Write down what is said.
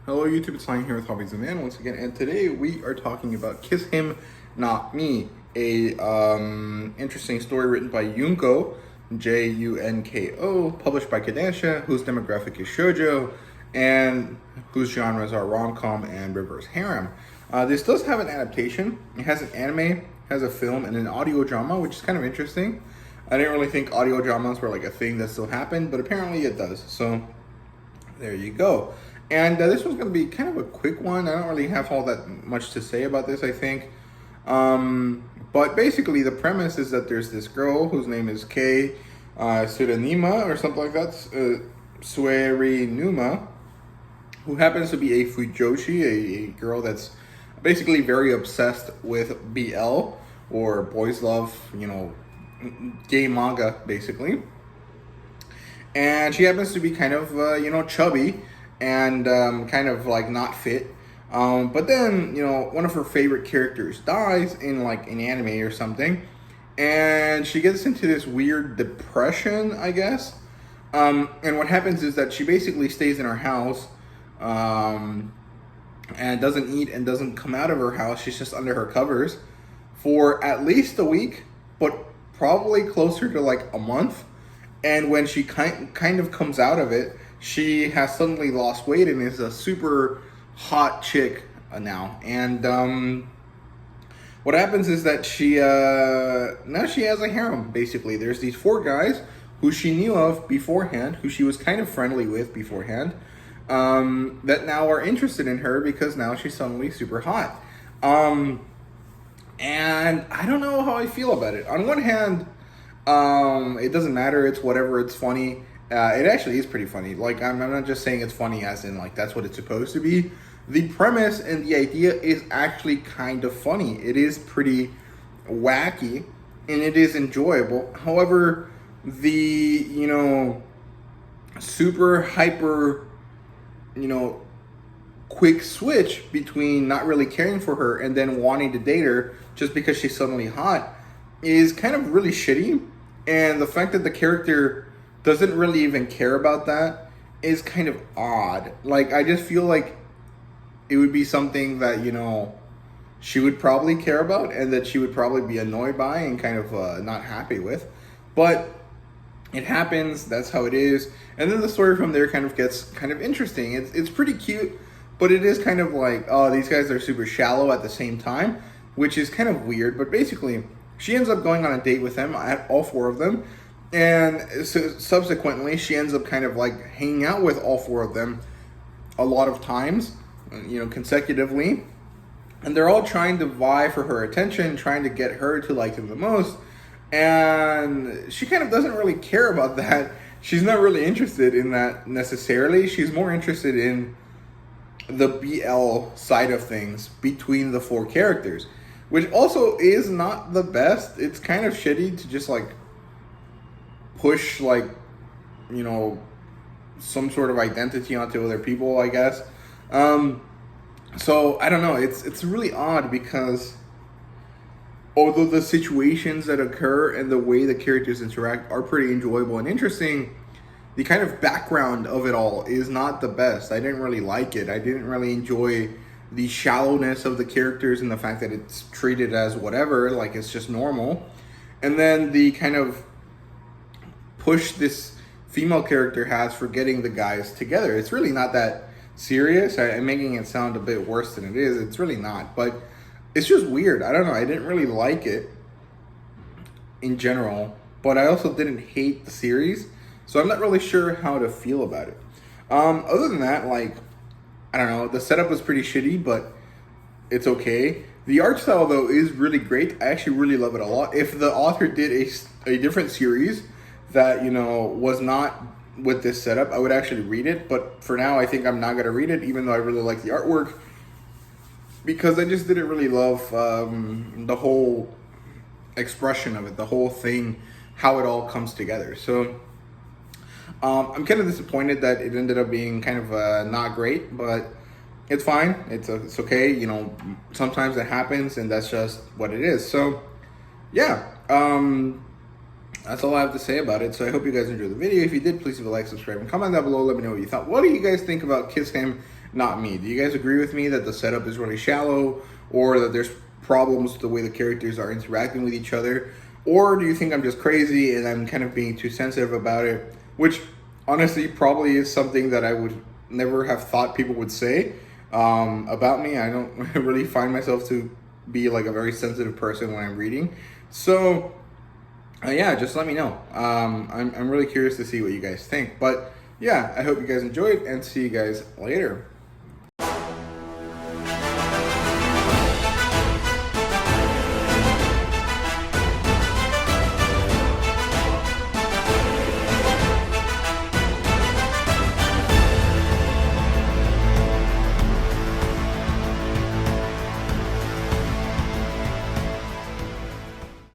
Hello YouTube, it's Lion here with Hobbies of Man once again, and today we are talking about Kiss Him Not Me, a interesting story written by Junko, Junko, published by Kodansha, whose demographic is Shojo, and whose genres are rom-com and reverse harem. This does have an adaptation. It has an anime, has a film, and an audio drama, which is kind of interesting. I didn't really think audio dramas were like a thing that still happened, but apparently it does. So there you go. And this one's going to be kind of a quick one. I don't really have all that much to say about this, I think. But basically, the premise is that there's this girl whose name is Kei Suranima or something like that, Suerinuma, who happens to be a Fujoshi, a girl that's basically very obsessed with BL, or boys love, gay manga, basically. And she happens to be kind of, chubby and kind of like not fit. But then, one of her favorite characters dies in like an anime or something. And she gets into this weird depression, I guess. And what happens is that she basically stays in her house and doesn't eat and doesn't come out of her house. She's just under her covers for at least a week, but probably closer to like a month. And when she kind of comes out of it, she has suddenly lost weight and is a super hot chick now. And what happens is that she now she has a harem, basically. There's these 4 guys who she knew of beforehand, who she was kind of friendly with beforehand, that now are interested in her because now she's suddenly super hot. And I don't know how I feel about it. On one hand, it doesn't matter, it's whatever, it's funny. It actually is pretty funny. Like, I'm not just saying it's funny as in, like, that's what it's supposed to be. The premise and the idea is actually kind of funny. It is pretty wacky, and it is enjoyable. However, the, super hyper, quick switch between not really caring for her and then wanting to date her just because she's suddenly hot is kind of really shitty. And the fact that the character doesn't really even care about that is kind of odd. Like, I just feel like it would be something that, she would probably care about and that she would probably be annoyed by and kind of not happy with. But it happens, that's how it is. And then the story from there kind of gets kind of interesting. It's pretty cute, but it is kind of like, oh, these guys are super shallow at the same time, which is kind of weird. But basically, she ends up going on a date with them, all 4 of them. And so subsequently, she ends up kind of like hanging out with all 4 of them a lot of times, consecutively. And they're all trying to vie for her attention, trying to get her to like them the most. And she kind of doesn't really care about that. She's not really interested in that necessarily. She's more interested in the BL side of things between the 4 characters, which also is not the best. It's kind of shitty to just like push like, some sort of identity onto other people, I guess. So I don't know. It's really odd because although the situations that occur and the way the characters interact are pretty enjoyable and interesting, the kind of background of it all is not the best. I didn't really like it. I didn't really enjoy the shallowness of the characters and the fact that it's treated as whatever, like it's just normal. And then the kind of push this female character has for getting the guys together. It's really not that serious. I'm making it sound a bit worse than it is. It's really not, but it's just weird. I don't know. I didn't really like it in general, but I also didn't hate the series, so I'm not really sure how to feel about it. Other than that, like, I don't know. The setup was pretty shitty, but it's okay. The art style, though, is really great. I actually really love it a lot. If the author did a different series that, was not with this setup, I would actually read it. But for now, I think I'm not going to read it, even though I really like the artwork, because I just didn't really love the whole expression of it, the whole thing, how it all comes together. So I'm kind of disappointed that it ended up being kind of not great, but it's fine. It's okay. Sometimes it happens, and that's just what it is. So yeah, that's all I have to say about it. So I hope you guys enjoyed the video. If you did, please leave a like, subscribe, and comment down below. Let me know what you thought. What do you guys think about Kiss Him not me. Do you guys agree with me that the setup is really shallow, or that there's problems with the way the characters are interacting with each other? Or do you think I'm just crazy and I'm kind of being too sensitive about it? Which honestly probably is something that I would never have thought people would say about me. I don't really find myself to be like a very sensitive person when I'm reading. So yeah, just let me know. I'm really curious to see what you guys think. But yeah, I hope you guys enjoyed and see you guys later.